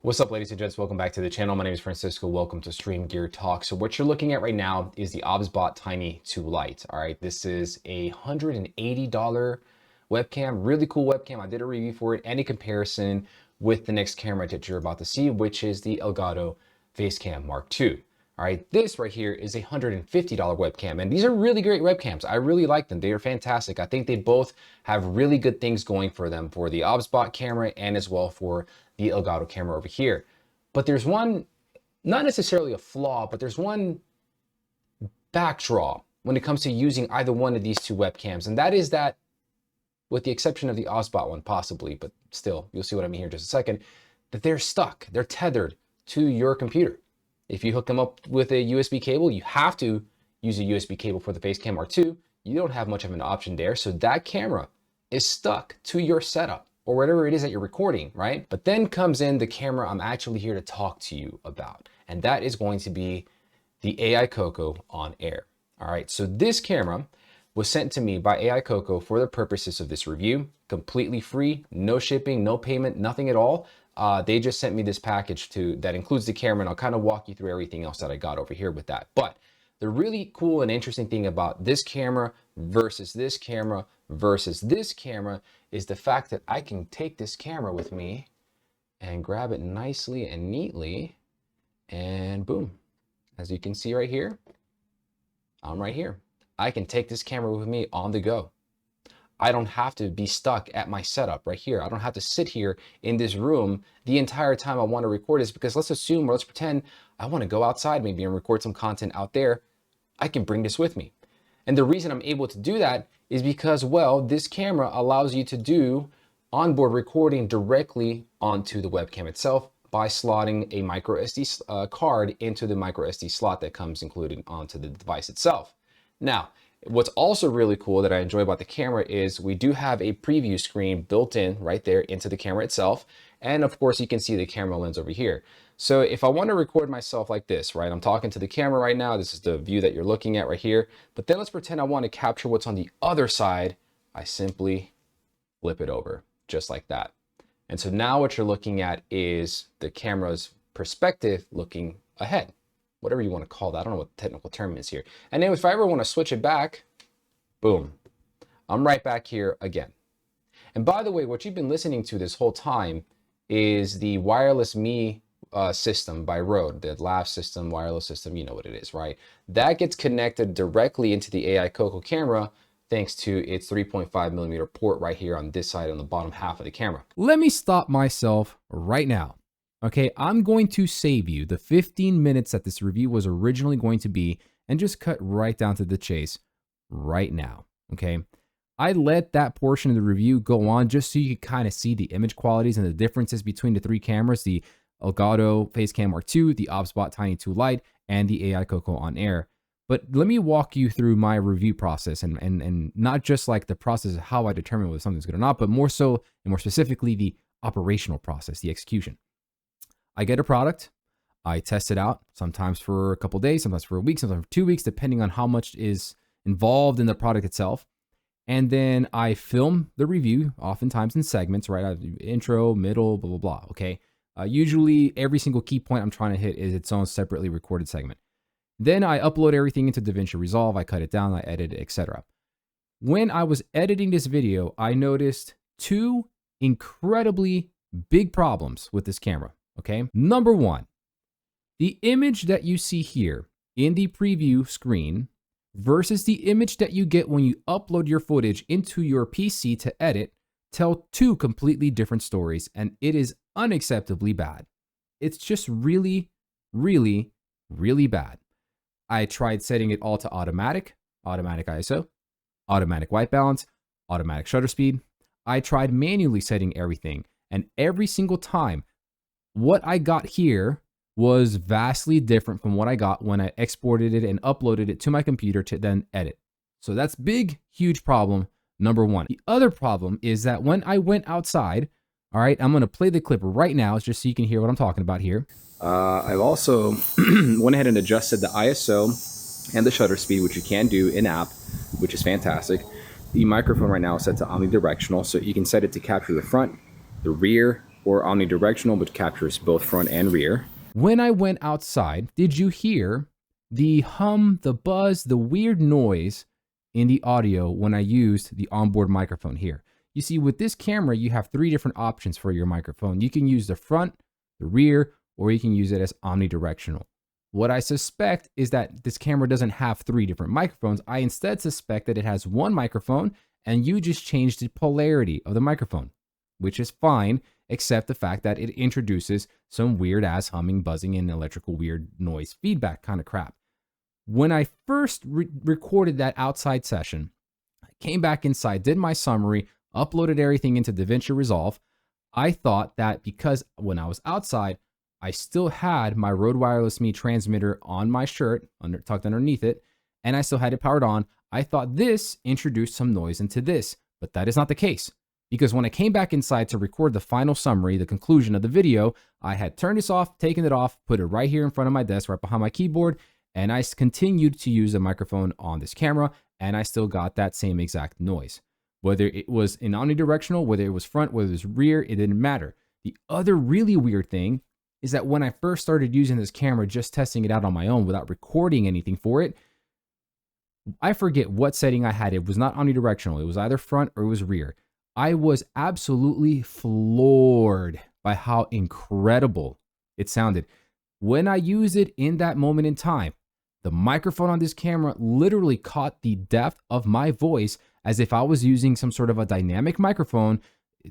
What's up, ladies and gents? Welcome back to the channel. My name is Francisco. Welcome to Stream Gear Talk. So what you're looking at right now is the OBSBot Tiny 2 Lite. All right, this is a $180 webcam, really cool webcam. I did a review for it and a comparison with the next camera that you're about to see, which is the Elgato Facecam Mark II. All right, this right here is a $150 webcam, and these are really great webcams. I really like them. They are fantastic. I think they both have really good things going for them, for the OBSBot camera and as well for the Elgato camera over here. But there's one, not necessarily a flaw, but there's one backdraw when it comes to using either one of these two webcams, and that is that, with the exception of the OBSBot one possibly, but still, you'll see what I mean here in just a second, that they're stuck, they're tethered to your computer. If you hook them up with a USB cable, you have to use a USB cable for the Facecam Mark II. You don't have much of an option there, so that camera is stuck to your setup or whatever it is that you're recording, right? But then comes in the camera I'm actually here to talk to you about, and that is going to be the Aicoco On Air. All right, so this camera was sent to me by Aicoco for the purposes of this review, completely free, no shipping, no payment, nothing at all. They just sent me this package that includes the camera, and I'll kind of walk you through everything else that I got over here with that. But the really cool and interesting thing about this camera versus this camera versus this camera is the fact that I can take this camera with me and grab it nicely and neatly, and boom, as you can see right here, I'm right here. I can take this camera with me on the go. I don't have to be stuck at my setup right here. I don't have to sit here in this room the entire time I want to record this, because let's assume, or let's pretend I want to go outside maybe and record some content out there. I can bring this with me. And the reason I'm able to do that is because, well, this camera allows you to do onboard recording directly onto the webcam itself by slotting a micro SD card into the micro SD slot that comes included onto the device itself. Now, what's also really cool that I enjoy about the camera is we do have a preview screen built in right there into the camera itself. And of course, you can see the camera lens over here. So if I want to record myself like this, right, I'm talking to the camera right now. This is the view that you're looking at right here. But then let's pretend I want to capture what's on the other side. I simply flip it over just like that. And so now what you're looking at is the camera's perspective looking ahead, whatever you want to call that. I don't know what the technical term is here. And then if I ever want to switch it back, boom, I'm right back here again. And by the way, what you've been listening to this whole time is the Wireless Me system by Rode, the lav system, wireless system, you know what it is, right? That gets connected directly into the Aicoco camera thanks to its 3.5mm port right here on this side on the bottom half of the camera. Let me stop myself right now. Okay, I'm going to save you the 15 minutes that this review was originally going to be and just cut right down to the chase right now, okay? I let that portion of the review go on just so you could kind of see the image qualities and the differences between the three cameras, the Elgato Facecam Mark II, the OBSBot Tiny 2 Lite, and the Aicoco On Air. But let me walk you through my review process and not just like the process of how I determine whether something's good or not, but more so and more specifically the operational process, the execution. I get a product, I test it out, sometimes for a couple days, sometimes for a week, sometimes for 2 weeks, depending on how much is involved in the product itself. And then I film the review, oftentimes in segments, right? I have intro, middle, blah, blah, blah, okay? Usually every single key point I'm trying to hit is its own separately recorded segment. Then I upload everything into DaVinci Resolve, I cut it down, I edit it, etc. When I was editing this video, I noticed two incredibly big problems with this camera. Okay, number one, the image that you see here in the preview screen versus the image that you get when you upload your footage into your PC to edit tell two completely different stories, and it is unacceptably bad. It's just really, really, really bad. I tried setting it all to automatic ISO, automatic white balance, automatic shutter speed. I tried manually setting everything, and every single time, what I got here was vastly different from what I got when I exported it and uploaded it to my computer to then edit. So that's big, huge problem number one. The other problem is that when I went outside, all right, I'm going to play the clip right now just so you can hear what I'm talking about here. I've also went ahead and adjusted the ISO and the shutter speed, which you can do in-app, which is fantastic. The microphone right now is set to omnidirectional, so you can set it to capture the front, the rear, or omnidirectional, which captures both front and rear. When I went outside, did you hear the hum, the buzz, the weird noise in the audio when I used the onboard microphone here? You see, with this camera, you have 3 different options for your microphone. You can use the front, the rear, or you can use it as omnidirectional. What I suspect is that this camera doesn't have 3 different microphones. I instead suspect that it has one microphone and you just changed the polarity of the microphone, which is fine, except the fact that it introduces some weird ass humming, buzzing, and electrical weird noise feedback kind of crap. When I first recorded that outside session, I came back inside, did my summary, uploaded everything into DaVinci Resolve. I thought that because when I was outside, I still had my Rode Wireless Me transmitter on my shirt, tucked underneath it, and I still had it powered on. I thought this introduced some noise into this, but that is not the case. Because when I came back inside to record the final summary, the conclusion of the video, I had turned this off, taken it off, put it right here in front of my desk, right behind my keyboard, and I continued to use the microphone on this camera, and I still got that same exact noise. Whether it was in omnidirectional, whether it was front, whether it was rear, it didn't matter. The other really weird thing is that when I first started using this camera, just testing it out on my own without recording anything for it, I forget what setting I had. It was not omnidirectional. It was either front or it was rear. I was absolutely floored by how incredible it sounded. When I used it in that moment in time, the microphone on this camera literally caught the depth of my voice as if I was using some sort of a dynamic microphone,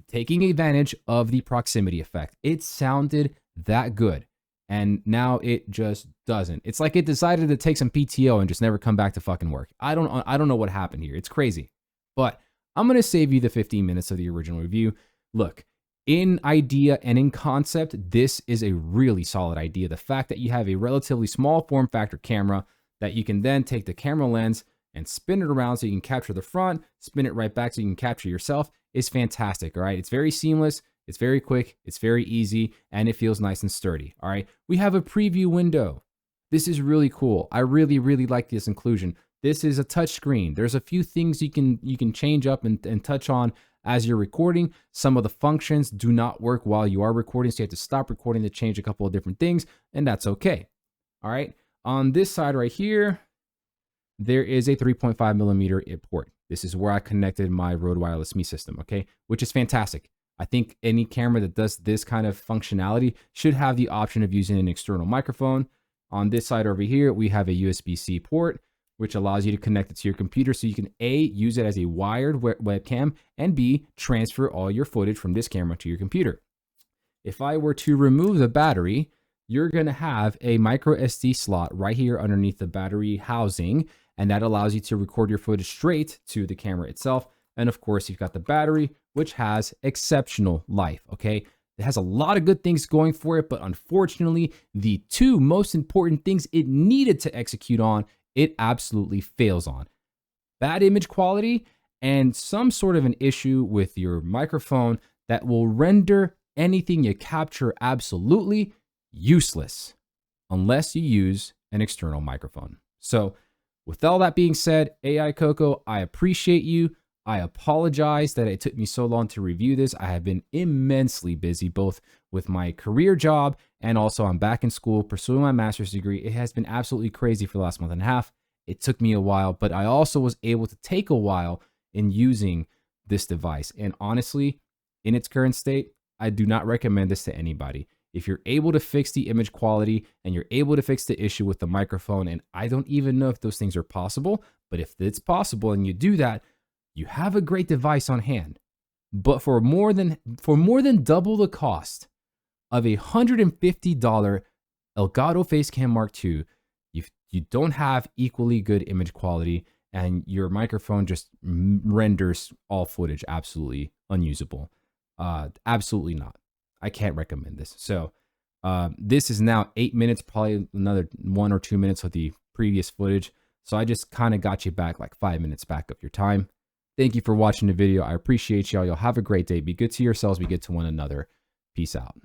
taking advantage of the proximity effect. It sounded that good. And now it just doesn't. It's like it decided to take some PTO and just never come back to fucking work. I don't know what happened here. It's crazy. But I'm going to save you the 15 minutes of the original review. Look, in idea and in concept, this is a really solid idea. The fact that you have a relatively small form factor camera that you can then take the camera lens and spin it around so you can capture the front, spin it right back so you can capture yourself is fantastic. All right. It's very seamless. It's very quick. It's very easy, and it feels nice and sturdy. All right. We have a preview window. This is really cool. I really, really like this inclusion. This is a touch screen. There's a few things you can change up and touch on as you're recording. Some of the functions do not work while you are recording, so you have to stop recording to change a couple of different things, and that's okay. All right. On this side right here, there is a 3.5 millimeter port. This is where I connected my Rode Wireless Me system, okay, which is fantastic. I think any camera that does this kind of functionality should have the option of using an external microphone. On this side over here, we have a USB-C port, which allows you to connect it to your computer so you can A, use it as a wired webcam, and B, transfer all your footage from this camera to your computer. If I were to remove the battery, you're gonna have a micro SD slot right here underneath the battery housing, and that allows you to record your footage straight to the camera itself. And of course, you've got the battery, which has exceptional life, okay? It has a lot of good things going for it, but unfortunately, the 2 most important things it needed to execute on, it absolutely fails on. Bad image quality and some sort of an issue with your microphone that will render anything you capture absolutely useless unless you use an external microphone. So with all that being said, Aicoco, I appreciate you. I apologize that it took me so long to review this. I have been immensely busy, both with my career job and also I'm back in school pursuing my master's degree. It has been absolutely crazy for the last month and a half. It took me a while, but I also was able to take a while in using this device. And honestly, in its current state, I do not recommend this to anybody. If you're able to fix the image quality and you're able to fix the issue with the microphone, and I don't even know if those things are possible, but if it's possible and you do that, you have a great device on hand. But for more than double the cost of a $150 Elgato Facecam Mark II, you don't have equally good image quality, and your microphone just renders all footage absolutely unusable. Absolutely not. I can't recommend this. So this is now 8 minutes, probably another 1 or 2 minutes of the previous footage. So I just kind of got you back like 5 minutes back of your time. Thank you for watching the video. I appreciate y'all. Y'all have a great day. Be good to yourselves. Be good to one another. Peace out.